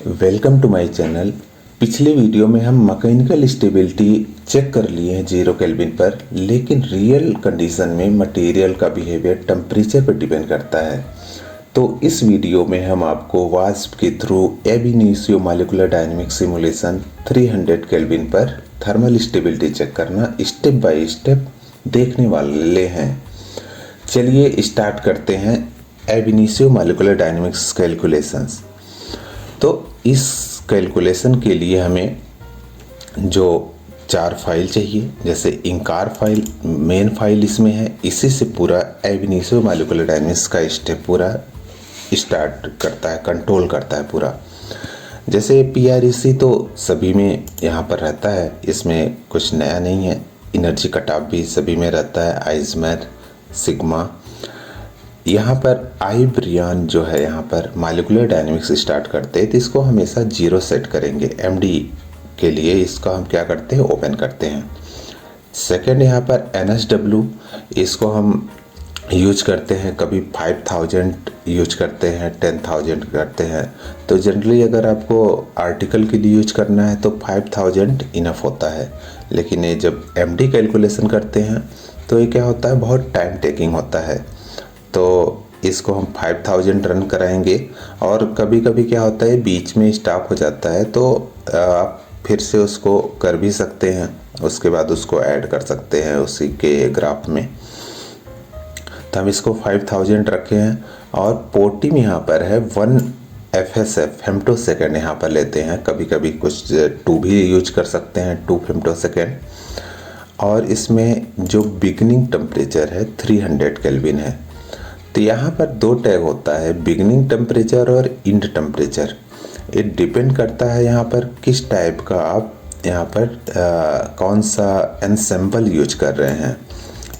Welcome to my channel. पिछले video में हम मैकेनिकल स्टेबिलिटी चेक कर लिए हैं 0 केल्विन पर, लेकिन रियल कंडीशन में मटेरियल का बिहेवियर टेम्परेचर पर डिपेंड करता है। तो इस वीडियो में हम आपको वास्प के थ्रू एब initio molecular dynamic simulation 300 kelvin पर थर्मल स्टेबिलिटी चेक करना स्टेप बाय स्टेप देखने वाले हैं। चलिए स्टार्ट करते हैं एब इनिशियो मॉलिक्यूलर डायनामिक्स कैलकुलेशंस। तो इस कैलकुलेशन के लिए हमें जो 4 फाइल चाहिए, जैसे इंकार फाइल मेन फाइल इसमें है, इसी से पूरा एब इनिशियो मॉलिक्यूलर डायनामिक्स का स्टेप पूरा स्टार्ट करता है, कंट्रोल करता है पूरा। जैसे PREC तो सभी में यहाँ पर रहता है, इसमें कुछ नया नहीं है। एनर्जी कट ऑफ भी सभी में रहता है, आइजमर, सिग्मा। यहाँ पर आई ब्रियान जो है, यहाँ पर मॉलिक्यूलर डायनामिक्स स्टार्ट करते हैं तो इसको हमेशा 0 सेट करेंगे। MD के लिए इसका हम क्या करते हैं, ओपन करते हैं। सेकंड यहाँ पर NSW, इसको हम यूज करते हैं, कभी 5000 यूज करते हैं, 10,000 करते हैं। तो जनरली अगर आपको आर्टिकल के लिए यूज करना है तो 5000 इनफ होता है, लेकिन ये जब MD कैलकुलेशन करते हैं तो ये क्या होता है, बहुत टाइम टेकिंग होता है। तो इसको हम 5000 रन कराएंगे, और कभी कभी क्या होता है बीच में स्टॉप हो जाता है, तो आप फिर से उसको कर भी सकते हैं, उसके बाद उसको ऐड कर सकते हैं उसी के ग्राफ में। तो हम इसको 5000 रखे हैं, और पोर्टी में यहाँ पर है 1 FSF फेम्टोसेकेंड यहाँ पर लेते हैं। कभी कभी कुछ 2 भी यूज कर सकते हैं, 2 फेम्टोसेकेंड। और इसमें जो बिगनिंग टेम्परेचर है 300 केल्विन है। तो यहाँ पर 2 टैग होता है, बिगनिंग टेम्परेचर और इंड टेम्परेचर। ये डिपेंड करता है यहाँ पर किस टाइप का आप यहाँ पर कौन सा एनसेम्बल यूज कर रहे हैं।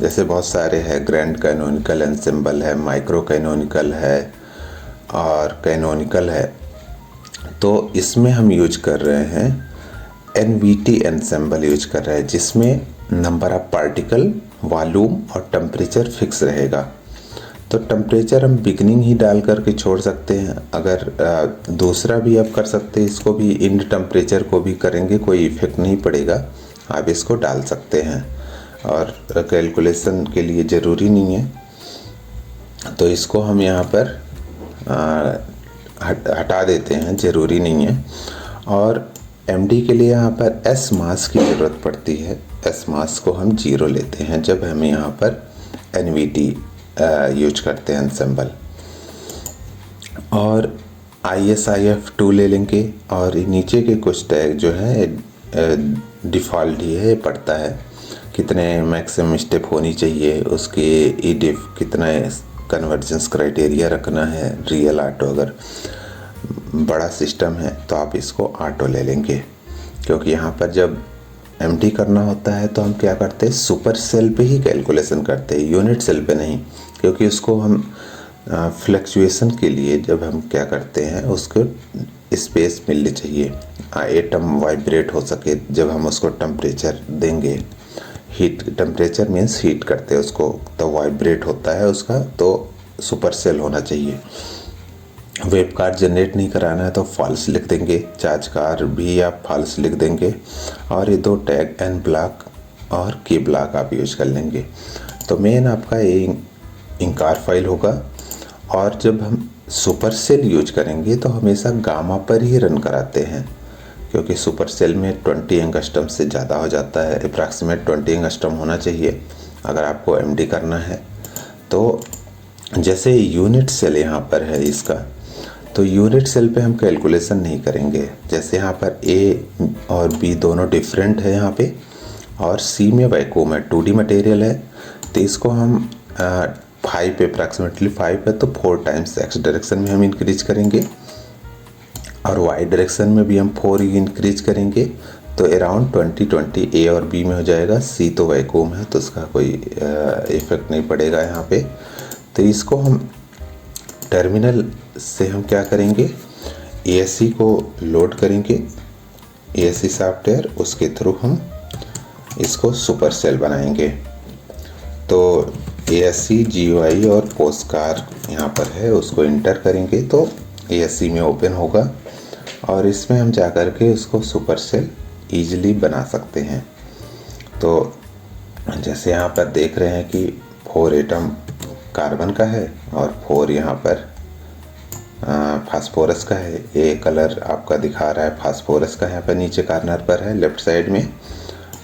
जैसे बहुत सारे हैं, ग्रैंड कैनोनिकल एनसेम्बल है, माइक्रो कैनोनिकल है और कैनोनिकल है। तो इसमें हम यूज कर रहे हैं NVT एनसेम्बल यूज कर रहे हैं, जिसमें नंबर ऑफ पार्टिकल, वॉल्यूम और टेम्परेचर फिक्स रहेगा। तो टेम्परेचर हम बिगनिंग ही डाल करके छोड़ सकते हैं। अगर दूसरा भी आप कर सकते हैं, इसको भी इंड टेम्परेचर को भी करेंगे, कोई इफेक्ट नहीं पड़ेगा, आप इसको डाल सकते हैं। और कैलकुलेशन के लिए ज़रूरी नहीं है, तो इसको हम यहाँ पर हटा देते हैं, ज़रूरी नहीं है। और MD के लिए यहाँ पर S मास की ज़रूरत पड़ती है। S मास को हम 0 लेते हैं जब हम यहाँ पर NVT यूज करते हैं एनसेम्बल। और ISIF 2 ले लेंगे, और नीचे के कुछ टैग जो है डिफ़ॉल्ट ही है, पड़ता है कितने मैक्सिमम स्टेप होनी चाहिए, उसके EDIF कितना कन्वर्जेंस क्राइटेरिया रखना है। रियल ऑटो अगर बड़ा सिस्टम है तो आप इसको ऑटो ले लेंगे, क्योंकि यहाँ पर जब MD करना होता है तो हम क्या करते हैं, सुपर सेल पे ही कैलकुलेशन करते हैं, यूनिट सेल पे नहीं। क्योंकि उसको हम फ्लक्चुएशन के लिए जब हम क्या करते हैं, उसको स्पेस मिलनी चाहिए, एटम वाइब्रेट हो सके जब हम उसको टेम्परेचर देंगे। हीट टेम्परेचर मीन्स हीट करते हैं उसको, तो वाइब्रेट होता है उसका, तो सुपर सेल होना चाहिए। वेब कार जनरेट नहीं कराना है तो फॉल्स लिख देंगे, चार्ज कार भी आप फॉल्स लिख देंगे। और ये 2 टैग N ब्लॉक और K ब्लॉक आप यूज कर लेंगे। तो मेन आपका ये इंकार फाइल होगा। और जब हम सुपर सेल यूज करेंगे तो हमेशा गामा पर ही रन कराते हैं, क्योंकि सुपर सेल में 20 एंगस्ट्रम से ज़्यादा हो जाता है, अप्रॉक्सीमेट 20 एंगस्ट्रम होना चाहिए अगर आपको MD करना है। तो जैसे यूनिट सेल यहाँ पर है इसका, तो यूनिट सेल पे हम कैलकुलेशन नहीं करेंगे। जैसे यहाँ पर A और B दोनों डिफरेंट है यहाँ पे, और C में वैक्यूम है, 2D मटेरियल है, तो इसको हम 5 अप्रॉक्सीमेटली 5 है तो 4 टाइम्स X डायरेक्शन में हम इंक्रीज करेंगे, और Y डायरेक्शन में भी हम 4 ही इंक्रीज करेंगे। तो अराउंड 20 A और B में हो जाएगा। C तो वैक्यूम है तो उसका कोई इफेक्ट नहीं पड़ेगा यहाँ पे। तो इसको हम टर्मिनल से हम क्या करेंगे, ASC को लोड करेंगे, ASC सॉफ्टवेयर, उसके थ्रू हम इसको सुपर सेल बनाएंगे। तो ASC GUI और पोस्टकार यहाँ पर है, उसको इंटर करेंगे तो ASC में ओपन होगा। और इसमें हम जा कर के उसको सुपर सेल ईजिली बना सकते हैं। तो जैसे यहाँ पर देख रहे हैं कि 4 एटम कार्बन का है और 4 यहाँ पर फास्फोरस का है। ये कलर आपका दिखा रहा है फास्फोरस का, यहाँ पर नीचे कॉर्नर पर है लेफ्ट साइड में,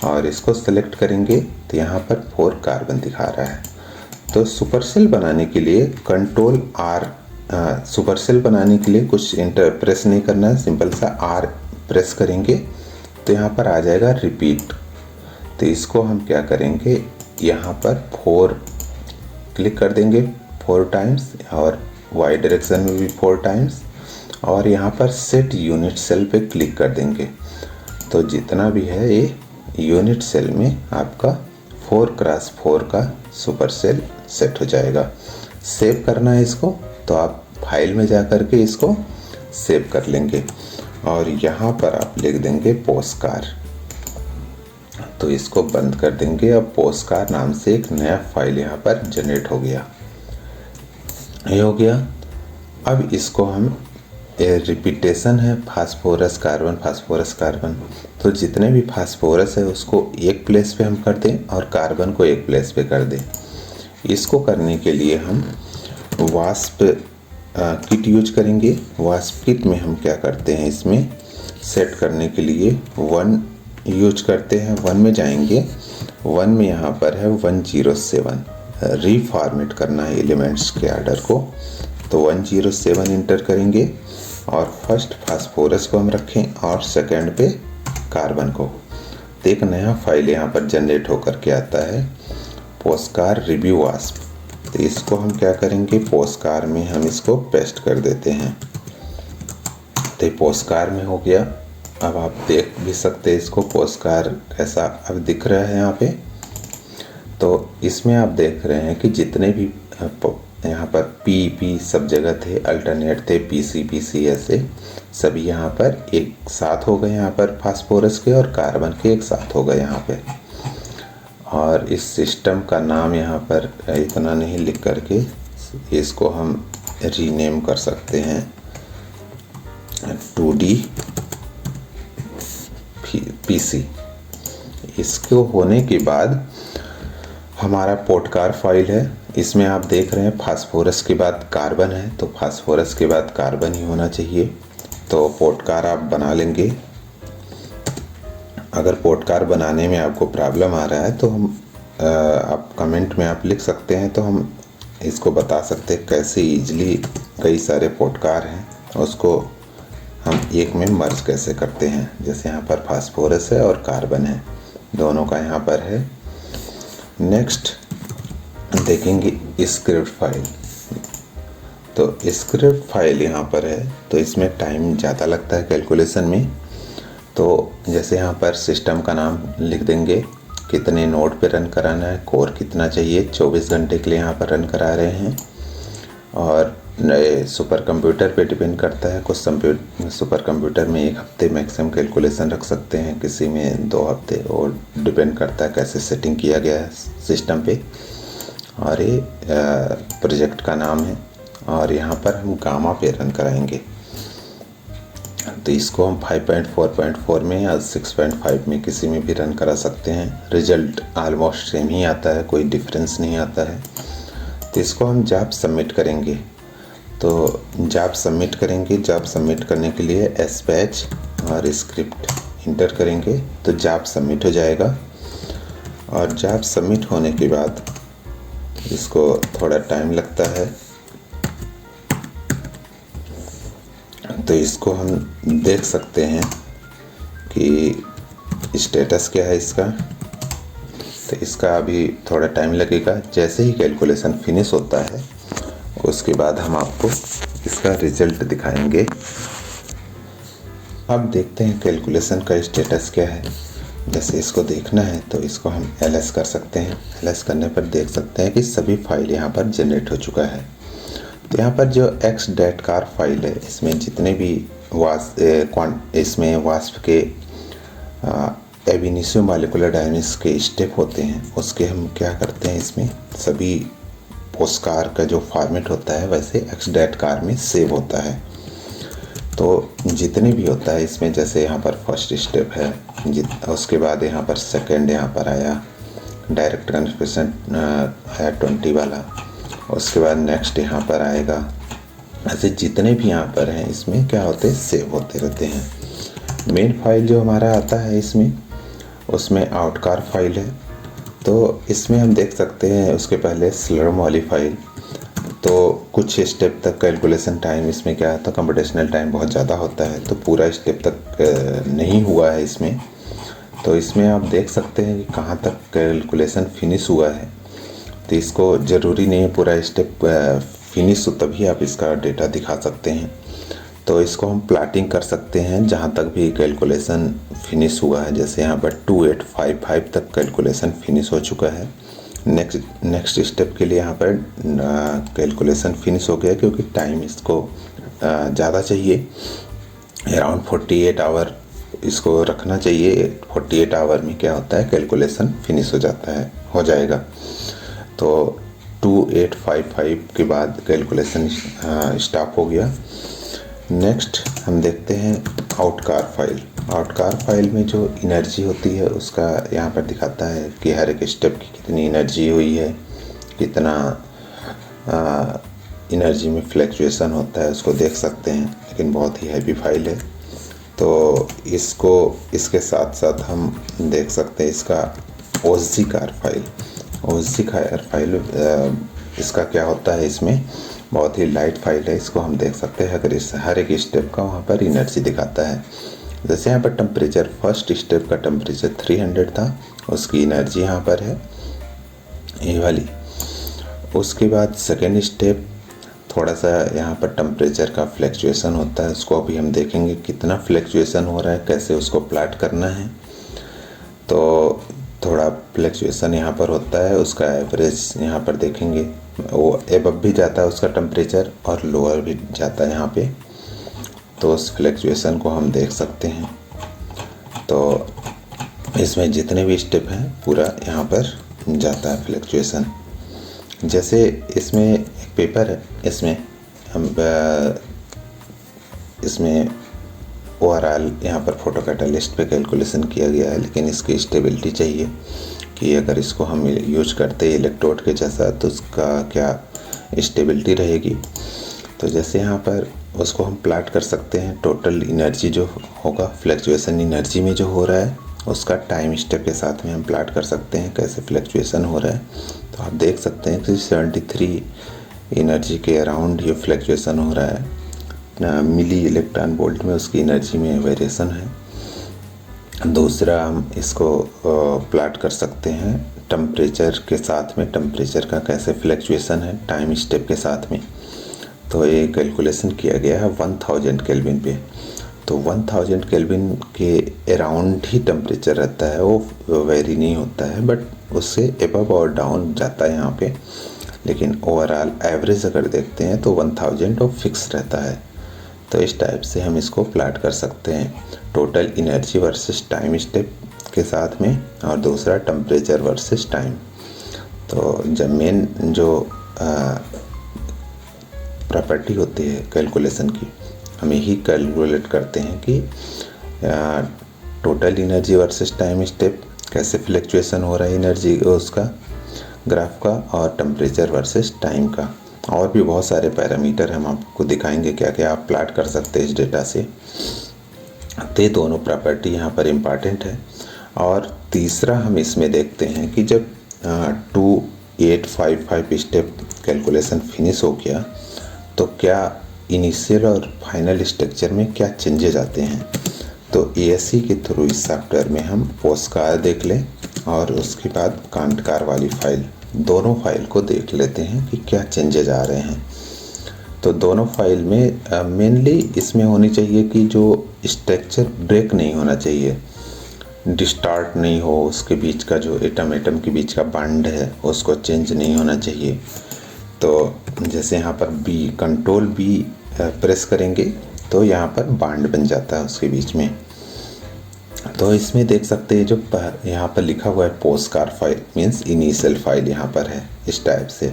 और इसको सेलेक्ट करेंगे तो यहाँ पर 4 कार्बन दिखा रहा है। तो सुपरसेल बनाने के लिए कंट्रोल R, सुपरसेल बनाने के लिए कुछ इंटर प्रेस नहीं करना है, सिंपल सा R प्रेस करेंगे तो यहाँ पर आ जाएगा रिपीट। तो इसको हम क्या करेंगे, यहाँ पर 4 क्लिक कर देंगे 4 टाइम्स, और वाई डायरेक्शन में भी 4 टाइम्स, और यहाँ पर सेट यूनिट सेल पे क्लिक कर देंगे। तो जितना भी है ये यूनिट सेल में आपका 4x4 का सुपर सेल सेट हो जाएगा। सेव करना है इसको तो आप फाइल में जा कर के इसको सेव कर लेंगे, और यहाँ पर आप लिख देंगे पोस्टकार। तो इसको बंद कर देंगे। अब पोस्टकार नाम से एक नया फाइल यहाँ पर जनरेट हो गया। ये हो गया। अब इसको हम रिपीटेशन है फास्फोरस कार्बन, तो जितने भी फास्फोरस है उसको एक प्लेस पे हम कर दें और कार्बन को एक प्लेस पे कर दें। इसको करने के लिए हम वास्प किट यूज करेंगे। वास्प किट में हम क्या करते हैं, इसमें सेट करने के लिए 1 यूज करते हैं। 1 में जाएंगे, 1 में यहाँ पर है 107, रीफॉर्मेट करना है एलिमेंट्स के आर्डर को। तो 107 इंटर करेंगे और फर्स्ट फास्फोरस को हम रखें और सेकंड पे कार्बन को। तो एक नया फाइल यहाँ पर जनरेट होकर के आता है, पोस्टकार रिव्यू वास्प। तो इसको हम क्या करेंगे, पोस्टकार में हम इसको पेस्ट कर देते हैं। तो पोस्टकार में हो गया। अब आप देख भी सकते हैं इसको, पोस्टकार कैसा अब दिख रहा है यहाँ पे। तो इसमें आप देख रहे हैं कि जितने भी यहाँ पर पी सब जगह थे, अल्टरनेट थे, पी ऐसे सभी यहाँ पर एक साथ हो गए। यहाँ पर फास्फोरस के और कार्बन के एक साथ हो गए यहाँ पे। और इस सिस्टम का नाम यहाँ पर इतना नहीं लिख करके इसको हम रीनेम कर सकते हैं 2D PC। इसको होने के बाद हमारा पोस्टकार फाइल है। इसमें आप देख रहे हैं फास्फोरस के बाद कार्बन है, तो फास्फोरस के बाद कार्बन ही होना चाहिए। तो पोस्टकार आप बना लेंगे। अगर पोस्टकार बनाने में आपको प्रॉब्लम आ रहा है तो हम आप कमेंट में आप लिख सकते हैं, तो हम इसको बता सकते हैं कैसे इजीली कई सारे पोस्टकार हैं उसको हम एक में मर्ज कैसे करते हैं। जैसे यहाँ पर फास्फोरस है और कार्बन है, दोनों का यहाँ पर है। नेक्स्ट देखेंगे स्क्रिप्ट फाइल। तो स्क्रिप्ट फाइल यहाँ पर है, तो इसमें टाइम ज़्यादा लगता है कैलकुलेशन में। तो जैसे यहाँ पर सिस्टम का नाम लिख देंगे, कितने नोड पे रन कराना है, कोर कितना चाहिए, 24 घंटे के लिए यहाँ पर रन करा रहे हैं। और नए सुपर कंप्यूटर पे डिपेंड करता है, कुछ सुपर कंप्यूटर में 1 हफ्ते मैक्सिमम कैलकुलेशन रख सकते हैं, किसी में 2 हफ्ते, और डिपेंड करता है कैसे सेटिंग किया गया है सिस्टम पे। और ये प्रोजेक्ट का नाम है, और यहाँ पर हम गामा पे रन कराएंगे। तो इसको हम 5.4.4 में या 6.5 में किसी में भी रन करा सकते हैं। रिजल्ट ऑलमोस्ट सेम ही आता है, कोई डिफरेंस नहीं आता है। तो इसको हम जॉब सबमिट करेंगे। तो जॉब सबमिट करेंगे, जॉब सबमिट करने के लिए एस्पैच और स्क्रिप्ट इंटर करेंगे तो जॉब सबमिट हो जाएगा। और जॉब सबमिट होने के बाद इसको थोड़ा टाइम लगता है, तो इसको हम देख सकते हैं कि स्टेटस क्या है इसका। तो इसका अभी थोड़ा टाइम लगेगा। जैसे ही कैलकुलेशन फिनिश होता है उसके बाद हम आपको इसका रिजल्ट दिखाएंगे। अब देखते हैं कैलकुलेशन का स्टेटस क्या है। जैसे इसको देखना है तो इसको हम ls कर सकते हैं। ls करने पर देख सकते हैं कि सभी फाइल यहाँ पर जनरेट हो चुका है। तो यहाँ पर जो xdatcar फाइल है, इसमें जितने भी इसमें वास्प के एब इनिशियो मॉलिक्यूलर डायनेमिक्स के स्टेप होते हैं, उसके हम क्या करते हैं, इसमें सभी पोस्टकार का जो फॉर्मेट होता है वैसे xdatcar में सेव होता है। तो जितने भी होता है इसमें, जैसे यहाँ पर फर्स्ट स्टेप है, उसके बाद यहाँ पर सेकंड यहाँ पर आया, डायरेक्ट कन्फर्मेशन है 20 वाला, उसके बाद नेक्स्ट यहाँ पर आएगा। ऐसे जितने भी यहाँ पर हैं इसमें क्या होते हैं, सेव होते रहते हैं। मेन फाइल जो हमारा आता है इसमें, उसमें आउटकार फाइल है। तो इसमें हम देख सकते हैं उसके पहले स्लर्म वाली फाइल, तो कुछ स्टेप तक कैलकुलेशन टाइम इसमें क्या है, तो कंप्यूटेशनल टाइम बहुत ज़्यादा होता है, तो पूरा स्टेप तक नहीं हुआ है इसमें। तो इसमें आप देख सकते हैं कि कहाँ तक कैलकुलेशन फिनिश हुआ है। तो इसको ज़रूरी नहीं है पूरा स्टेप फिनिश हो तभी आप इसका डेटा दिखा सकते हैं। तो इसको हम प्लाटिंग कर सकते हैं जहाँ तक भी कैलकुलेशन फिनिश हुआ है। जैसे यहाँ पर 2855 तक कैलकुलेशन फिनिश हो चुका है। नेक्स्ट स्टेप के लिए यहाँ पर कैलकुलेशन फिनिश हो गया, क्योंकि टाइम इसको ज़्यादा चाहिए, अराउंड 48 आवर इसको रखना चाहिए। 48 आवर में क्या होता है, कैलकुलेशन फिनिश हो जाता है, हो जाएगा। तो 2855 के बाद कैलकुलेशन स्टॉप हो गया। नेक्स्ट हम देखते हैं आउटकार फाइल। आउटकार फाइल में जो एनर्जी होती है उसका यहाँ पर दिखाता है कि हर एक स्टेप की कितनी एनर्जी हुई है, कितना एनर्जी में फ्लक्चुएशन होता है, उसको देख सकते हैं। लेकिन बहुत ही हैवी फाइल है, तो इसको इसके साथ साथ हम देख सकते हैं इसका ओजी कार फाइल। ओजी कार फाइल इसका क्या होता है, इसमें बहुत ही लाइट फाइल है, इसको हम देख सकते हैं। अगर इस हर एक स्टेप का वहाँ पर एनर्जी दिखाता है। जैसे यहाँ पर टेम्परेचर, फर्स्ट स्टेप का टेम्परेचर 300 था, उसकी एनर्जी यहाँ पर है ये वाली। उसके बाद सेकेंड स्टेप, थोड़ा सा यहाँ पर टेम्परेचर का फ्लक्चुएशन होता है, उसको अभी हम देखेंगे कितना फ्लक्चुएशन हो रहा है, कैसे उसको प्लाट करना है। तो थोड़ा फ्लक्चुएशन यहाँ पर होता है, उसका एवरेज यहाँ पर देखेंगे, वो एबव भी जाता है उसका टेम्परेचर और लोअर भी जाता है यहाँ पे। तो उस फ्लक्चुएशन को हम देख सकते हैं। तो इसमें जितने भी स्टेप हैं पूरा यहाँ पर जाता है फ्लक्चुएशन। जैसे इसमें एक पेपर है, इसमें हम इसमें ओवरऑल यहाँ पर फोटो कैटालिस्ट पे कैलकुलेशन किया गया है, लेकिन इसकी स्टेबिलिटी चाहिए कि अगर इसको हम यूज करते हैं इलेक्ट्रोड के जैसा तो उसका क्या स्टेबिलिटी रहेगी। तो जैसे यहाँ पर उसको हम प्लाट कर सकते हैं, टोटल एनर्जी जो होगा फ्लक्चुएशन एनर्जी में जो हो रहा है उसका टाइम स्टेप के साथ में हम प्लाट कर सकते हैं कैसे फ्लक्चुएशन हो रहा है। तो आप देख सकते हैं कि 73 एनर्जी के अराउंड ये फ्लक्चुएशन हो रहा है। मिली इलेक्ट्रॉन वोल्ट में उसकी एनर्जी में वेरिएशन है। दूसरा हम इसको प्लाट कर सकते हैं टेम्परेचर के साथ में, टेम्परेचर का कैसे फ्लक्चुएशन है टाइम स्टेप के साथ में। तो ये कैलकुलेशन किया गया है 1000 केल्विन पे। तो 1000 केल्विन के अराउंड ही टेम्परेचर रहता है, वो वेरी नहीं होता है, बट उससे एबव और डाउन जाता है यहाँ पे। लेकिन ओवरऑल एवरेज अगर देखते हैं तो 1000 और फिक्स रहता है। तो इस टाइप से हम इसको प्लाट कर सकते हैं, total energy versus time step के साथ में, और दूसरा टेम्परेचर वर्सेस टाइम। तो जब मेन जो प्रॉपर्टी होती है कैलकुलेशन की, हम यही कैलकुलेट करते हैं कि total energy versus time step, कैसे फ्लक्चुएशन हो रहा है एनर्जी उसका ग्राफ का, और टेम्परेचर वर्सेस टाइम का। और भी बहुत सारे पैरामीटर हम आपको दिखाएंगे क्या क्या आप प्लाट कर सकते हैं इस डेटा से। तो ये दोनों प्रॉपर्टी यहाँ पर इम्पॉर्टेंट है। और तीसरा हम इसमें देखते हैं कि जब 2855 स्टेप कैलकुलेशन फिनिश हो गया तो क्या इनिशियल और फाइनल स्ट्रक्चर में क्या चेंजेस आते हैं। तो ASE के थ्रू इस सॉफ्टवेयर में हम पोस्टकार देख लें और उसके बाद कांटकार वाली फाइल, दोनों फाइल को देख लेते हैं कि क्या चेंजेस आ रहे हैं। तो दोनों फाइल में मेनली इसमें होनी चाहिए कि जो स्ट्रक्चर ब्रेक नहीं होना चाहिए, डिस्टार्ट नहीं हो, उसके बीच का जो एटम के बीच का बॉन्ड है उसको चेंज नहीं होना चाहिए। तो जैसे यहाँ पर कंट्रोल B प्रेस करेंगे तो यहाँ पर बॉन्ड बन जाता है उसके बीच में। तो इसमें देख सकते हैं जो यहाँ पर लिखा हुआ है पोस्टकार फाइल मीन्स इनिशियल फाइल यहाँ पर है इस टाइप से।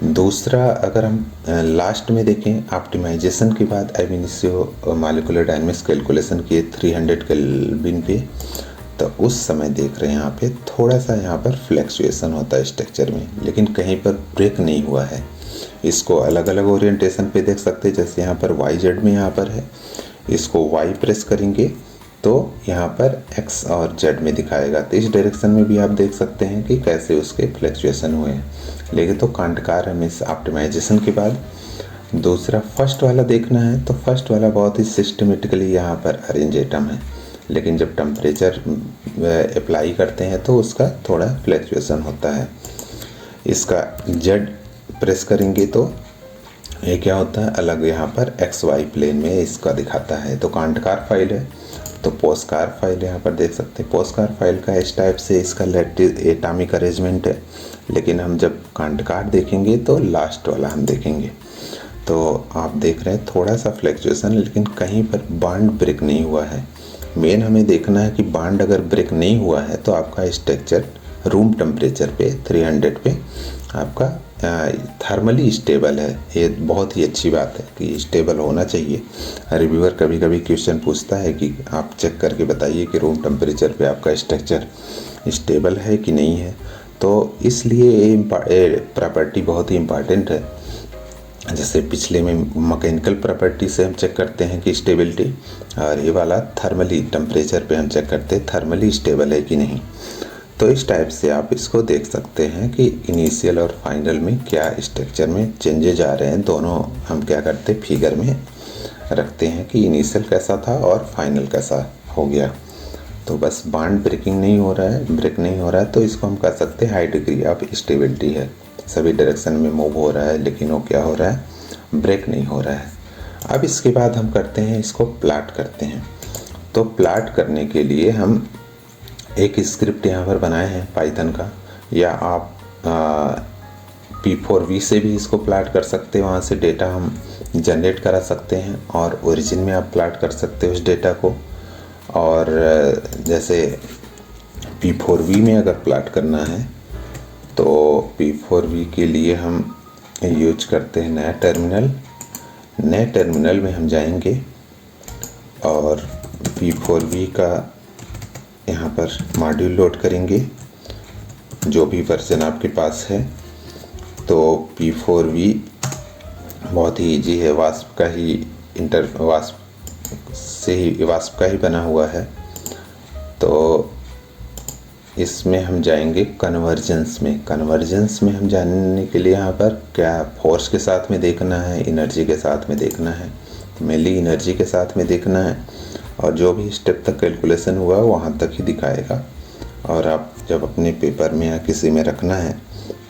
दूसरा, अगर हम लास्ट में देखें, ऑप्टिमाइजेशन के बाद अब इनिशियो मॉलिक्यूलर डायनेमिक्स कैलकुलेशन किए 300 केल्विन पे, तो उस समय देख रहे हैं यहाँ पे थोड़ा सा यहाँ पर फ्लैक्चुएशन होता है स्ट्रक्चर में, लेकिन कहीं पर ब्रेक नहीं हुआ है। इसको अलग अलग ओरिएंटेशन पे देख सकते हैं, जैसे यहाँ पर वाई जेड में यहाँ पर है, इसको वाई प्रेस करेंगे तो यहाँ पर एक्स और जेड में दिखाएगा। तो इस डायरेक्शन में भी आप देख सकते हैं कि कैसे उसके फ्लैक्चुएशन हुए हैं। लेकिन तो कांटकार हमें इस ऑप्टिमाइजेशन के बाद दूसरा फर्स्ट वाला देखना है, तो फर्स्ट वाला बहुत ही सिस्टमेटिकली यहाँ पर अरेंज एटम है, लेकिन जब टेम्परेचर अप्लाई करते हैं तो उसका थोड़ा फ्लैक्चुएशन होता है। इसका जेड प्रेस करेंगे तो ये क्या होता है, अलग यहाँ पर एक्स वाई प्लेन में इसका दिखाता है। तो कांटकार फाइल है, तो पोस्कार फाइल यहाँ पर देख सकते हैं। पोस्कार फाइल का इस टाइप से इसका एटॉमिक अरेंजमेंट है, लेकिन हम जब कांटकार देखेंगे तो लास्ट वाला हम देखेंगे। तो आप देख रहे हैं थोड़ा सा फ्लैक्चुएशन, लेकिन कहीं पर बॉन्ड ब्रेक नहीं हुआ है। मेन हमें देखना है कि बॉन्ड अगर ब्रेक नहीं हुआ है तो आपका स्ट्रक्चर रूम टेम्परेचर पे 300 पे आपका थर्मली स्टेबल है। ये बहुत ही अच्छी बात है कि स्टेबल होना चाहिए। रिव्यूअर कभी कभी क्वेश्चन पूछता है कि आप चेक करके बताइए कि रूम टेम्परेचर पे आपका स्ट्रक्चर स्टेबल है कि नहीं है। तो इसलिए ये प्रॉपर्टी बहुत ही इम्पॉर्टेंट है। जैसे पिछले में मैकेनिकल प्रॉपर्टी से हम चेक करते हैं कि स्टेबिलिटी, और ये वाला थर्मली टेम्परेचर पे हम चेक करते हैं थर्मली स्टेबल है कि नहीं। तो इस टाइप से आप इसको देख सकते हैं कि इनिशियल और फाइनल में क्या स्ट्रक्चर में चेंजेज आ रहे हैं। दोनों हम क्या करते हैं, फिगर में रखते हैं कि इनिशियल कैसा था और फाइनल कैसा हो गया। तो बस बॉन्ड ब्रेकिंग नहीं हो रहा है, ब्रेक नहीं हो रहा है, तो इसको हम कह सकते हैं हाई डिग्री ऑफ स्टेबिलिटी है। सभी डायरेक्शन में मूव हो रहा है, लेकिन वो क्या हो रहा है, ब्रेक नहीं हो रहा है। अब इसके बाद हम करते हैं, इसको प्लॉट करते हैं। तो प्लॉट करने के लिए हम एक स्क्रिप्ट यहाँ पर बनाए हैं पाइथन का, या आप P4V से भी इसको प्लॉट कर सकते हैं। वहाँ से डेटा हम जनरेट करा सकते हैं और ओरिजिन में आप प्लॉट कर सकते हो उस डेटा को। और जैसे P4V में अगर प्लॉट करना है तो P4V के लिए हम यूज करते हैं नया टर्मिनल। नए टर्मिनल में हम जाएंगे और P4V का यहाँ पर मॉड्यूल लोड करेंगे, जो भी वर्जन आपके पास है। तो P4V बहुत ही इजी है, वास्प का ही बना हुआ है। तो इसमें हम जाएंगे कन्वर्जेंस में। कन्वर्जेंस में हम जानने के लिए यहाँ पर क्या फोर्स के साथ में देखना है, एनर्जी के साथ में देखना है। तो मेनली एनर्जी के साथ में देखना है, और जो भी स्टेप तक कैलकुलेशन हुआ वहाँ तक ही दिखाएगा। और आप जब अपने पेपर में या किसी में रखना है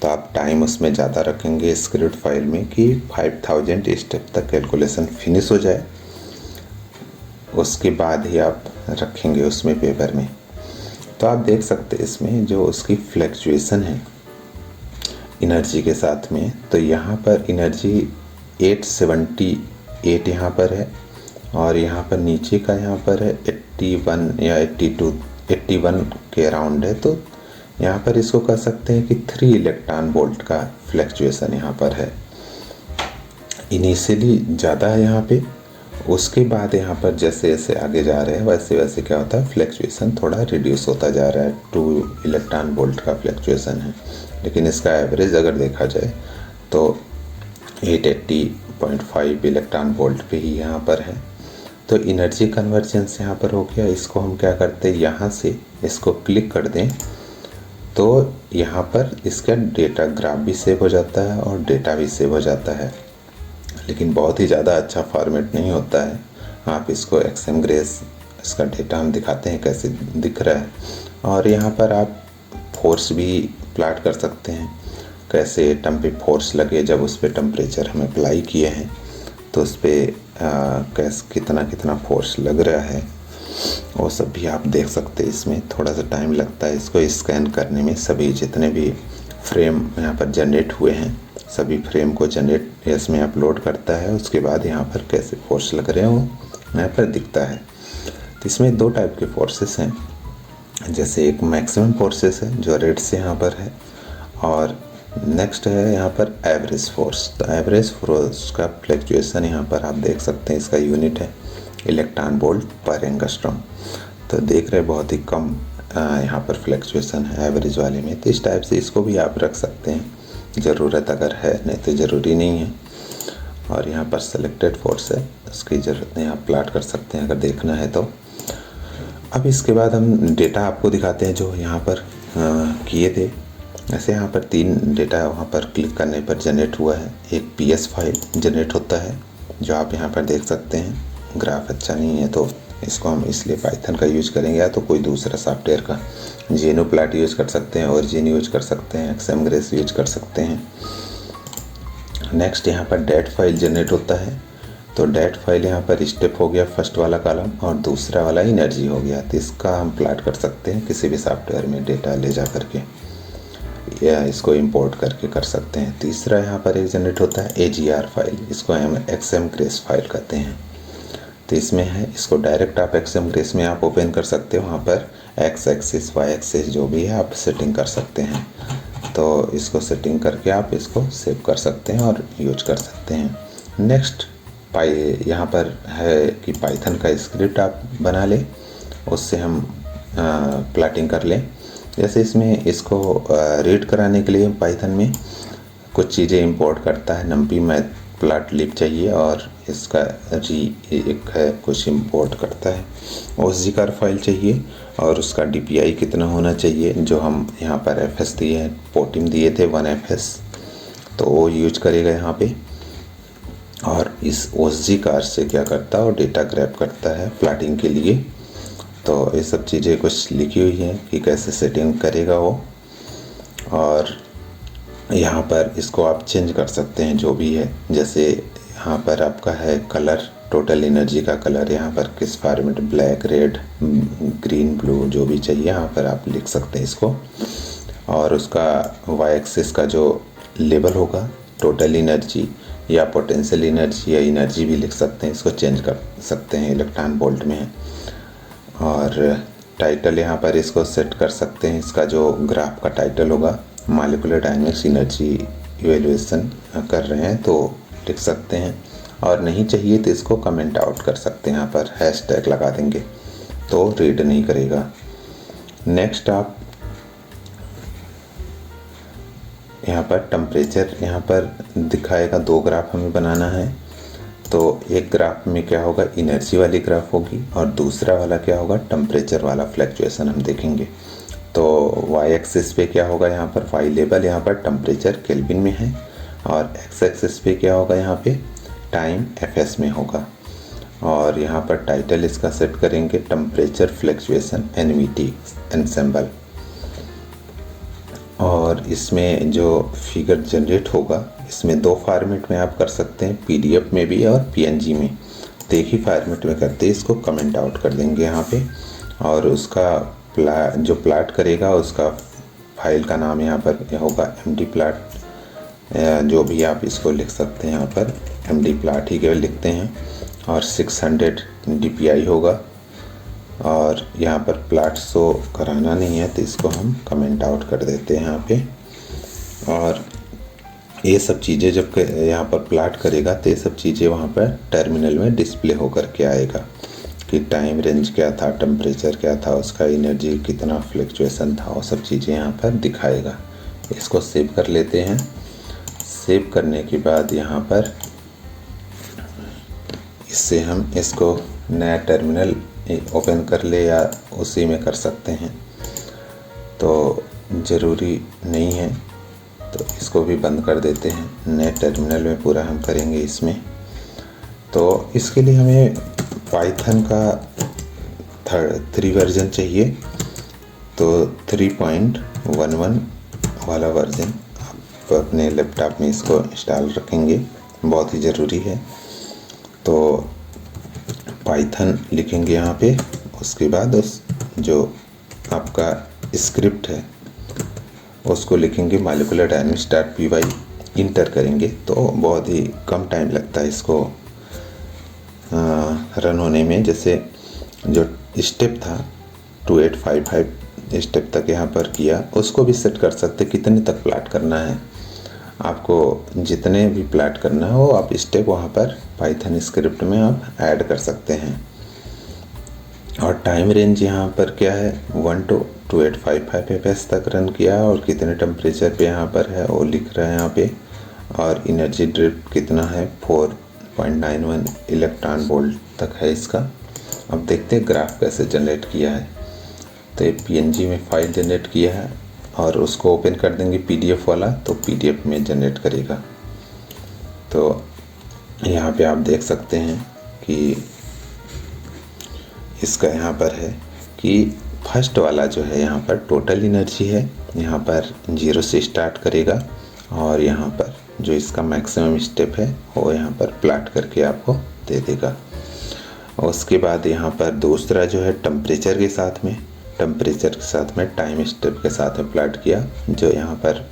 तो आप टाइम उसमें ज़्यादा रखेंगे स्क्रिप्ट फाइल में कि 5000 स्टेप तक कैलकुलेशन फिनिश हो जाए, उसके बाद ही आप रखेंगे उसमें पेपर में। तो आप देख सकते हैं इसमें जो उसकी फ्लैक्चुएशन है एनर्जी के साथ में, तो यहाँ पर एनर्जी 878 यहाँ पर है, और यहाँ पर नीचे का यहाँ पर है 81 या 81 के अराउंड है। तो यहाँ पर इसको कह सकते हैं कि 3 इलेक्ट्रॉन वोल्ट का फ्लैक्चुएशन यहाँ पर है। इनिशियली ज़्यादा है यहाँ पे, उसके बाद यहाँ पर जैसे जैसे आगे जा रहे हैं वैसे वैसे क्या होता है, फ्लैक्चुएशन थोड़ा रिड्यूस होता जा रहा है। 2 इलेक्ट्रॉन वोल्ट का फ्लैक्चुएशन है, लेकिन इसका एवरेज अगर देखा जाए तो 880.5 इलेक्ट्रॉन वोल्ट पे ही यहाँ पर है। तो एनर्जी कन्वर्जेंस यहाँ पर हो गया। इसको हम क्या करते हैं, यहाँ से इसको क्लिक कर दें तो यहाँ पर इसका डेटा ग्राफ भी सेव हो जाता है और डेटा भी सेव हो जाता है, लेकिन बहुत ही ज़्यादा अच्छा फॉर्मेट नहीं होता है। आप इसको XM ग्रेस, इसका डेटा हम दिखाते हैं कैसे दिख रहा है। और यहाँ पर आप फोर्स भी प्लॉट कर सकते हैं, कैसे एटम पे फोर्स लगे जब उस पर टेम्परेचर हम अप्लाई किए हैं, तो उस पर कितना फोर्स लग रहा है, वो सब भी आप देख सकते हैं। इसमें थोड़ा सा टाइम लगता है इसको स्कैन करने में। सभी जितने भी फ्रेम यहाँ पर जनरेट हुए हैं सभी फ्रेम को जनरेट इसमें अपलोड करता है, उसके बाद यहाँ पर कैसे फोर्स लग रहे हैं वो यहाँ पर दिखता है। तो इसमें 2 टाइप के फोर्सेस हैं। जैसे एक मैक्सिमम फोर्सेस है जो रेड से यहाँ पर है, और नेक्स्ट है यहाँ पर एवरेज फोर्स। तो एवरेज फोर्स का फ्लक्चुएसन यहाँ पर आप देख सकते हैं, इसका यूनिट है इलेक्ट्रॉन वोल्ट पर एंगस्ट्रॉम। तो देख रहे बहुत ही कम यहाँ पर फ्लक्चुएसन है एवरेज वाले में। तो इस टाइप से इसको भी आप रख सकते हैं, ज़रूरत अगर है, नहीं तो ज़रूरी नहीं है। और यहाँ पर सेलेक्टेड फोर्स है, उसकी ज़रूरत नहीं, आप प्लाट कर सकते हैं अगर देखना है तो। अब इसके बाद हम डेटा आपको दिखाते हैं जो यहाँ पर किए थे। ऐसे यहाँ पर 3 डेटा वहाँ पर क्लिक करने पर जनरेट हुआ है। एक PS फाइल जनरेट होता है जो आप यहाँ पर देख सकते हैं। ग्राफ अच्छा नहीं है तो इसको हम इसलिए पाइथन का यूज करेंगे, या तो कोई दूसरा सॉफ्टवेयर का GNU-प्लाट यूज कर सकते हैं, ओरिजिन यूज कर सकते हैं, XMGrace यूज कर सकते हैं। नेक्स्ट यहाँ पर डेट फाइल जनरेट होता है। तो डेट फाइल यहाँ पर स्टेप हो गया फर्स्ट वाला कॉलम, और दूसरा वाला एनर्जी हो गया। तो इसका हम प्लाट कर सकते हैं किसी भी सॉफ्टवेयर में डेटा ले जा करके, या इसको इंपोर्ट करके कर सकते हैं। तीसरा यहाँ पर एक जनरेट होता है AGR फाइल, इसको हम XMGrace फाइल कहते हैं। तो इसमें है, इसको डायरेक्ट आप XMGrace में आप ओपन कर सकते हो। वहाँ पर X एक्सिस Y एक्सिस जो भी है आप सेटिंग कर सकते हैं। तो इसको सेटिंग करके आप इसको सेव कर सकते हैं और यूज कर सकते हैं। नेक्स्ट यहाँ पर है कि पाइथन का स्क्रिप्ट आप बना लें, उससे हम प्लाटिंग कर लें। जैसे इसमें इसको रीड कराने के लिए पाइथन में कुछ चीज़ें इंपोर्ट करता है। नंपी मैथ प्लाट लिब चाहिए, और इसका एक है कुछ इंपोर्ट करता है। OSGCAR फाइल चाहिए, और उसका DPI कितना होना चाहिए, जो हम यहाँ पर FS दिए हैं, पोटिम दिए थे 1FS, तो वो यूज करेगा यहाँ पे। और इस OSGCAR से क्या करता है, और डेटा ग्रैब करता है प्लाटिंग के लिए। तो ये सब चीज़ें कुछ लिखी हुई हैं कि कैसे सेटिंग करेगा वो। और यहाँ पर इसको आप चेंज कर सकते हैं जो भी है। जैसे यहाँ पर आपका है कलर, टोटल एनर्जी का कलर यहाँ पर किस format, black, red, green, blue, जो भी चाहिए यहाँ पर आप लिख सकते हैं इसको। और उसका Y एक्सिस का जो लेवल होगा, टोटल एनर्जी या पोटेंशियल एनर्जी या एनर्जी भी लिख सकते हैं, इसको चेंज कर सकते हैं, इलेक्ट्रॉन वोल्ट में है। और टाइटल यहाँ पर इसको सेट कर सकते हैं, इसका जो ग्राफ का टाइटल होगा, मॉलिक्यूलर डायनेमिक्स एनर्जी इवेल्युएशन कर रहे हैं तो लिख सकते हैं। और नहीं चाहिए तो इसको कमेंट आउट कर सकते हैं, यहाँ पर हैशटैग लगा देंगे तो रीड नहीं करेगा। नेक्स्ट आप यहाँ पर टेम्परेचर यहाँ पर दिखाएगा, 2 ग्राफ हमें बनाना है। तो एक ग्राफ में क्या होगा, एनर्जी वाली ग्राफ होगी, और दूसरा वाला क्या होगा, टेम्परेचर वाला फ्लक्चुएशन हम देखेंगे। तो Y एक्सिस पे क्या होगा, यहाँ पर Y लेवल यहाँ पर टेम्परेचर केल्विन में है, और X एक्सिस पे क्या होगा, यहाँ पे टाइम FS में होगा। और यहाँ पर टाइटल इसका सेट करेंगे टेम्परेचर फ्लक्चुएशन NVT एनसेम्बल। और इसमें जो फिगर जनरेट होगा, इसमें 2 फॉर्मेट में आप कर सकते हैं, PDF में भी और PNG में। तो एक ही फॉर्मेट में करते हैं, इसको कमेंट आउट कर देंगे यहाँ पे। और उसका जो प्लाट करेगा उसका फाइल का नाम यहाँ पर होगा MD प्लाट, जो भी आप इसको लिख सकते हैं, यहाँ पर MD प्लाट ही केवल लिखते हैं। और 600 DPI होगा, और यहाँ पर प्लाट शो कराना नहीं है तो इसको हम कमेंट आउट कर देते हैं यहाँ पे। और ये सब चीज़ें जब यहाँ पर प्लाट करेगा तो ये सब चीज़ें वहाँ पर टर्मिनल में डिस्प्ले होकर के आएगा कि टाइम रेंज क्या था, टेम्परेचर क्या था, उसका एनर्जी कितना फ्लक्चुएशन था, वो सब चीज़ें यहाँ पर दिखाएगा। इसको सेव कर लेते हैं। सेव करने के बाद यहाँ पर इससे हम इसको नया टर्मिनल ओपन कर ले या उसी में कर सकते हैं, तो ज़रूरी नहीं है, तो इसको भी बंद कर देते हैं। नए टर्मिनल में पूरा हम करेंगे इसमें। तो इसके लिए हमें पाइथन का 3 वर्जन चाहिए, तो 3.11 वाला वर्जन आप अपने लैपटॉप में इसको इंस्टॉल रखेंगे, बहुत ही ज़रूरी है। तो पाइथन लिखेंगे यहाँ पे, उसके बाद उस जो आपका स्क्रिप्ट है उसको लिखेंगे मॉलिक्यूलर डायनेमिक्स.py, इंटर करेंगे। तो बहुत ही कम टाइम लगता है इसको रन होने में। जैसे जो स्टेप था 2855 स्टेप तक यहाँ पर किया, उसको भी सेट कर सकते कितने तक प्लाट करना है। आपको जितने भी प्लॉट करना हो आप स्टेप वहाँ पर पाइथन स्क्रिप्ट में आप ऐड कर सकते हैं। और टाइम रेंज यहाँ पर क्या है 1 to 2855 fps तक रन किया और कितने टेम्परेचर पे यहाँ पर है वो लिख रहा है यहाँ पे। और एनर्जी ड्रिफ्ट कितना है 4.91 इलेक्ट्रॉन वोल्ट तक है इसका। अब देखते हैं ग्राफ कैसे जनरेट किया है। तो ये PNG में फाइल जनरेट किया है और उसको ओपन कर देंगे PDF वाला तो PDF में जनरेट करेगा। तो यहाँ पे आप देख सकते हैं कि इसका यहाँ पर है कि फर्स्ट वाला जो है यहाँ पर टोटल एनर्जी है, यहाँ पर 0 से स्टार्ट करेगा और यहाँ पर जो इसका मैक्सिमम स्टेप है वो यहाँ पर प्लॉट करके आपको दे देगा। और उसके बाद यहाँ पर दूसरा जो है टेम्परेचर के साथ में टाइम स्टेप के साथ में प्लॉट किया। जो यहाँ पर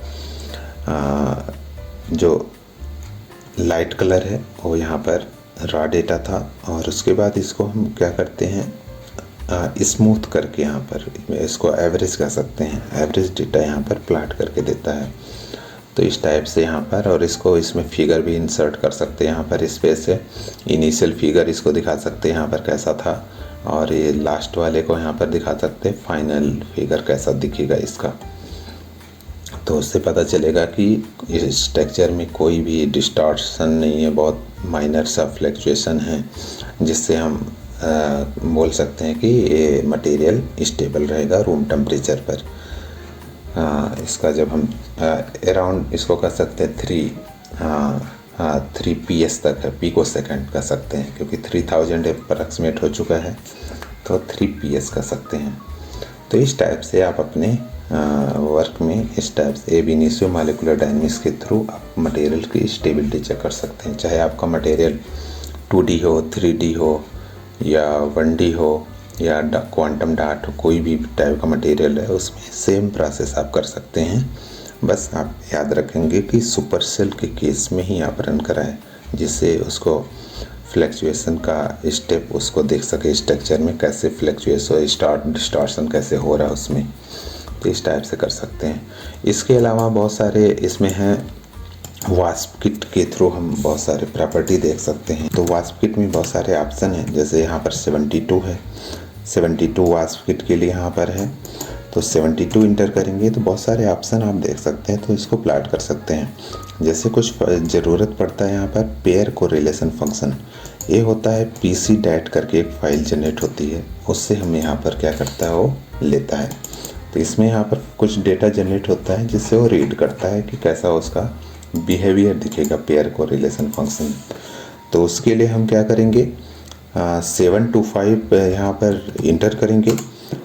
जो लाइट कलर है वो यहाँ पर रॉ डेटा था और उसके बाद इसको हम क्या करते हैं स्मूथ करके यहाँ पर इसको एवरेज कर सकते हैं। एवरेज डेटा यहाँ पर प्लॉट करके देता है। तो इस टाइप से यहाँ पर और इसको इसमें फिगर भी इंसर्ट कर सकते हैं। यहाँ पर स्पेस से इनिशियल फिगर इसको दिखा सकते हैं यहाँ पर कैसा था और ये लास्ट वाले को यहाँ पर दिखा सकते हैं फाइनल फिगर कैसा दिखेगा इसका। तो उससे पता चलेगा कि इस स्ट्रक्चर में कोई भी डिस्टॉर्शन नहीं है, बहुत माइनर सा फ्लक्चुएशन है जिससे हम बोल सकते हैं कि ये मटेरियल स्टेबल रहेगा रूम टेम्परेचर पर। इसका जब हम अराउंड इसको कर सकते हैं 3 PS तक है, पिको सेकंड कर सकते हैं क्योंकि 3000 अप्रॉक्सीमेट हो चुका है तो 3 PS कर सकते हैं। तो इस टाइप से आप अपने वर्क में इस टाइप से ab initio मॉलिक्यूलर डायनेमिक्स के थ्रू आप मटेरियल की स्टेबिलिटी चेक कर सकते हैं। चाहे आपका मटेरियल 2D हो, 3D हो या 1D हो या क्वांटम डाट हो, कोई भी टाइप का मटेरियल है उसमें सेम प्रोसेस आप कर सकते हैं। बस आप याद रखेंगे कि सुपरसेल के केस में ही आप रन कराएं जिससे उसको फ्लक्चुएशन का स्टेप उसको देख सके, स्ट्रक्चर में कैसे फ्लक्चुएस हो, डिस्टॉर्शन कैसे हो रहा है उसमें। तो इस टाइप से कर सकते हैं। इसके अलावा बहुत सारे इसमें हैं वास्प किट के थ्रू हम बहुत सारे प्रॉपर्टी देख सकते हैं। तो वास्प किट में बहुत सारे ऑप्शन हैं, जैसे यहाँ पर 72 है, 72 वास्प किट के लिए यहाँ पर है। तो 72 इंटर करेंगे तो बहुत सारे ऑप्शन आप देख सकते हैं, तो इसको प्लॉट कर सकते हैं। जैसे कुछ ज़रूरत पड़ता है यहाँ पर पेयर कोरिलेशन फंक्शन, ये होता है PC डैट करके एक फाइल जनरेट होती है, उससे हम यहाँ पर क्या करता है वो लेता है। तो इसमें यहाँ पर कुछ डेटा जनरेट होता है जिससे वो रीड करता है कि कैसा उसका बिहेवियर दिखेगा पेयर कोरिलेशन फंक्शन। तो उसके लिए हम क्या करेंगे 725 यहाँ पर इंटर करेंगे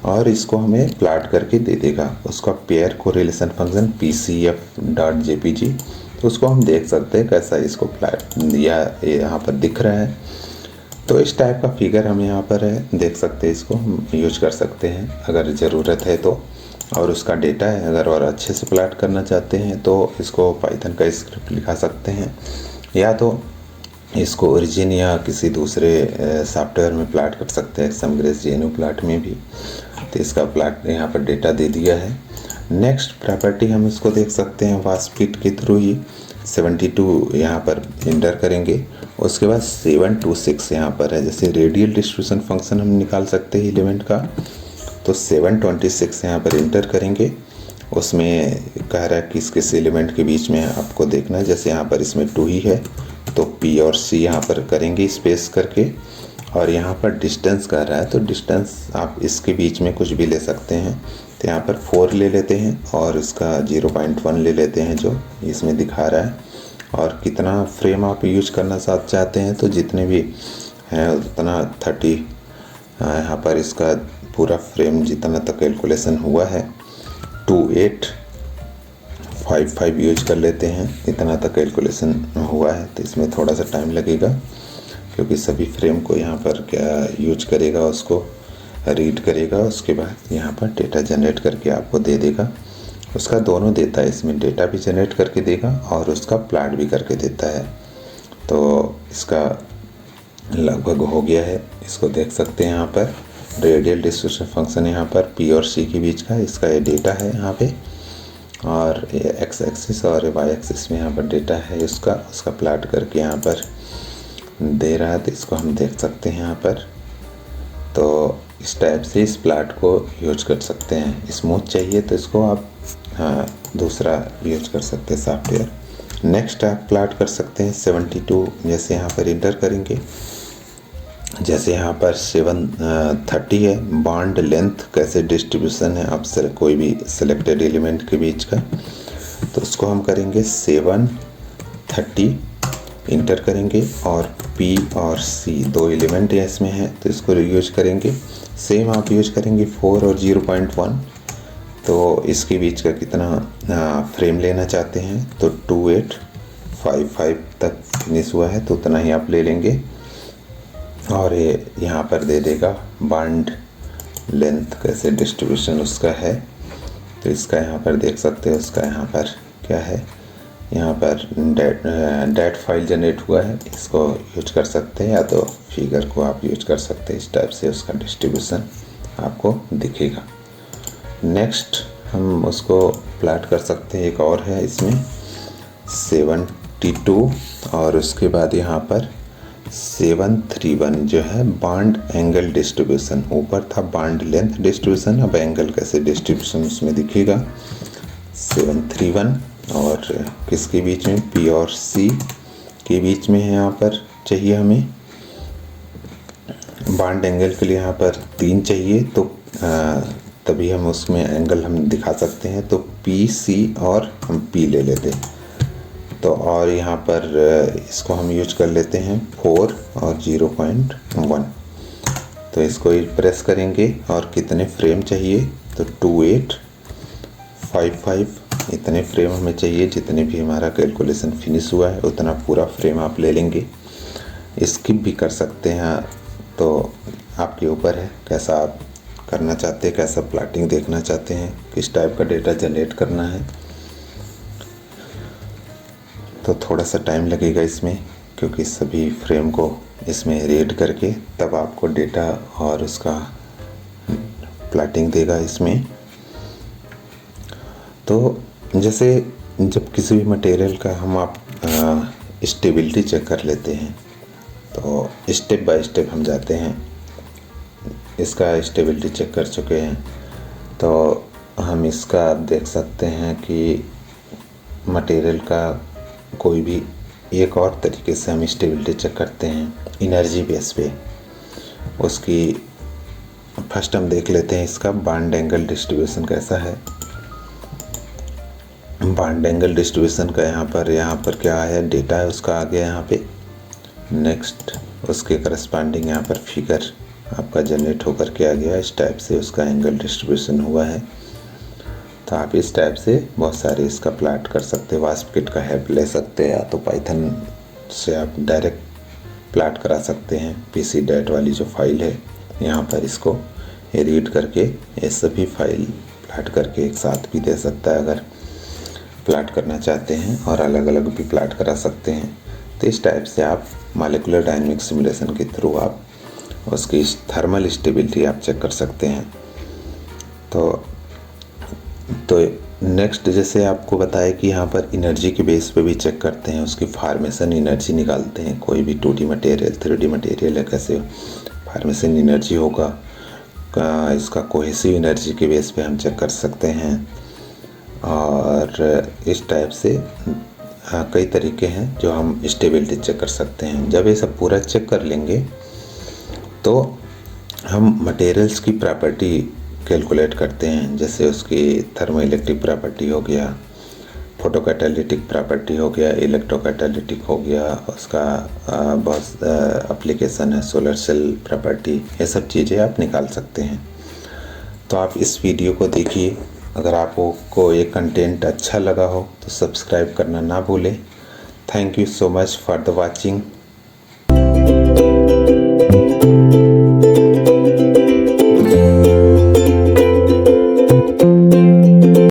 और इसको हमें प्लॉट करके दे देगा उसका पेयर कोरिलेशन फंक्शन PCF.jpg। तो उसको हम देख सकते हैं कैसा इसको प्लॉट या यहाँ पर दिख रहा है। तो इस टाइप का फिगर हम यहाँ पर है देख सकते हैं, इसको हम यूज कर सकते हैं अगर ज़रूरत है तो। और उसका डेटा है अगर और अच्छे से प्लॉट करना चाहते हैं तो इसको पाइथन का स्क्रिप्ट लिखा सकते हैं या तो इसको ओरिजिन या किसी दूसरे सॉफ्टवेयर में प्लॉट कर सकते हैं, समग्रेस GNU प्लॉट में भी। तो इसका प्लॉट यहाँ पर डेटा दे दिया है। नेक्स्ट प्रॉपर्टी हम इसको देख सकते हैं वास्प किट के थ्रू ही 72 यहाँ पर इंटर करेंगे। उसके बाद 726 यहाँ पर है, जैसे रेडियल डिस्ट्रीब्यूशन फंक्शन हम निकाल सकते हैं एलिमेंट का। तो 726 यहाँ पर इंटर करेंगे, उसमें कह रहा है किस किस एलिमेंट के बीच में आपको देखना है। जैसे यहाँ पर इसमें 2 ही है तो P और C यहाँ पर करेंगे स्पेस करके, और यहाँ पर डिस्टेंस कर रहा है तो डिस्टेंस आप इसके बीच में कुछ भी ले सकते हैं। तो यहाँ पर 4 ले लेते हैं और इसका 0.1 ले लेते हैं जो इसमें दिखा रहा है। और कितना फ्रेम आप यूज करना चाहते हैं तो जितने भी हैं उतना 30 यहाँ पर इसका पूरा फ्रेम जितना तक कैलकुलेशन हुआ है 2855 यूज कर लेते हैं, इतना तक कैलकुलेशन हुआ है। तो इसमें थोड़ा सा टाइम लगेगा क्योंकि सभी फ्रेम को यहाँ पर क्या यूज करेगा, उसको रीड करेगा, उसके बाद यहाँ पर डेटा जनरेट करके आपको दे देगा। उसका दोनों देता है, इसमें डेटा भी जनरेट करके देगा और उसका प्लॉट भी करके देता है। तो इसका लगभग हो गया है, इसको देख सकते हैं यहाँ पर रेडियल डिस्ट्रीब्यूशन फंक्शन यहाँ पर P और C के बीच का इसका ये डेटा है यहाँ पे। और ये एक्स एक्सिस और वाई एक्सिस में यहाँ पर डेटा है उसका प्लाट करके यहाँ पर दे रहा है। तो इसको हम देख सकते हैं यहाँ पर। तो इस टाइप से इस प्लाट को यूज कर सकते हैं। स्मूथ चाहिए तो इसको आप दूसरा यूज कर सकते हैं सॉफ्टवेयर। नेक्स्ट आप प्लाट कर सकते हैं 72, जैसे यहाँ पर इंटर करेंगे। जैसे यहाँ पर 730 है, बॉन्ड लेंथ कैसे डिस्ट्रीब्यूशन है आप कोई भी सिलेक्टेड एलिमेंट के बीच का, तो उसको हम करेंगे 730 इंटर करेंगे। और P और C दो एलिमेंट इसमें है तो इसको यूज करेंगे। सेम आप यूज करेंगे 4 और 0.1। तो इसके बीच का कितना फ्रेम लेना चाहते हैं तो 2855 तक फिनिश हुआ है तो उतना ही आप ले लेंगे। और ये यहाँ पर दे देगा बॉन्ड लेंथ कैसे डिस्ट्रीब्यूशन उसका है। तो इसका यहाँ पर देख सकते हो, उसका यहाँ पर क्या है, यहाँ पर डेट फाइल जनरेट हुआ है, इसको यूज कर सकते हैं या तो फिगर को आप यूज कर सकते हैं। इस टाइप से उसका डिस्ट्रीब्यूशन आपको दिखेगा। नेक्स्ट हम उसको प्लाट कर सकते हैं। एक और है इसमें 72 और उसके बाद यहाँ पर 731 जो है बॉन्ड एंगल डिस्ट्रीब्यूशन। ऊपर था बॉन्ड लेंथ डिस्ट्रीब्यूशन, अब एंगल कैसे डिस्ट्रीब्यूशन उसमें दिखेगा। 731 और किसके बीच में, P और C के बीच में है। यहाँ पर चाहिए हमें बॉन्ड एंगल के लिए यहाँ पर 3 चाहिए तो तभी हम उसमें एंगल हम दिखा सकते हैं। तो PC और हम P ले लेते हैं। तो और यहाँ पर इसको हम यूज कर लेते हैं 4 और 0.1। तो इसको प्रेस करेंगे और कितने फ्रेम चाहिए तो 2855 इतने फ्रेम हमें चाहिए। जितने भी हमारा कैलकुलेशन फिनिश हुआ है उतना पूरा फ्रेम आप ले लेंगे। स्किप भी कर सकते हैं, तो आपके ऊपर है कैसा आप करना चाहते हैं, कैसा प्लॉटिंग देखना चाहते हैं, किस टाइप का डेटा जनरेट करना है। तो थोड़ा सा टाइम लगेगा इसमें, क्योंकि सभी फ्रेम को इसमें रीड करके तब आपको डेटा और उसका प्लॉटिंग देगा इसमें। तो जैसे जब किसी भी मटेरियल का हम आप स्टेबिलिटी चेक कर लेते हैं तो स्टेप बाय स्टेप हम जाते हैं। इसका स्टेबिलिटी चेक कर चुके हैं तो हम इसका आप देख सकते हैं कि मटेरियल का कोई भी एक और तरीके से हम स्टेबिलिटी चेक करते हैं एनर्जी बेस पे। उसकी फर्स्ट हम देख लेते हैं इसका बॉन्ड एंगल डिस्ट्रीब्यूशन कैसा है। बॉन्ड एंगल डिस्ट्रीब्यूशन का यहाँ पर क्या है, डेटा है उसका आ गया यहाँ पे। नेक्स्ट उसके करस्पॉन्डिंग यहाँ पर फिगर आपका जनरेट होकर के आ गया। इस टाइप से उसका एंगल डिस्ट्रीब्यूशन हुआ है। तो आप इस टाइप से बहुत सारे इसका प्लॉट कर सकते हैं। वास्पकिट का हेल्प ले सकते हैं या तो पाइथन से आप डायरेक्ट प्लॉट करा सकते हैं। PC डेट वाली जो फाइल है यहाँ पर इसको रीड करके ये सभी फाइल प्लॉट करके एक साथ भी दे सकता है अगर प्लॉट करना चाहते हैं, और अलग अलग भी प्लॉट करा सकते हैं। तो इस टाइप से आप मॉलिक्यूलर डायनामिक सिमुलेशन के थ्रू आप उसकी थर्मल स्टेबिलिटी आप चेक कर सकते हैं। तो नेक्स्ट जैसे आपको बताया कि यहाँ पर एनर्जी के बेस पे भी चेक करते हैं, उसकी फार्मेशन एनर्जी निकालते हैं। कोई भी 2D मटेरियल 3D मटेरियल है कैसे फार्मेशन एनर्जी होगा, इसका कोहेसिव एनर्जी के बेस पे हम चेक कर सकते हैं। और इस टाइप से कई तरीके हैं जो हम स्टेबिलिटी चेक कर सकते हैं। जब ये सब पूरा चेक कर लेंगे तो हम मटेरियल्स की प्रॉपर्टी कैलकुलेट करते हैं। जैसे उसकी थर्मोइलेक्ट्रिक प्रॉपर्टी हो गया, फोटोकैटालिटिक प्रॉपर्टी हो गया, इलेक्ट्रोकैटालिटिक हो गया, उसका बहुत एप्लीकेशन है सोलर सेल प्रॉपर्टी, ये सब चीज़ें आप निकाल सकते हैं। तो आप इस वीडियो को देखिए। अगर आपको ये कंटेंट अच्छा लगा हो तो सब्सक्राइब करना ना भूलें। Thank you so much for the watching.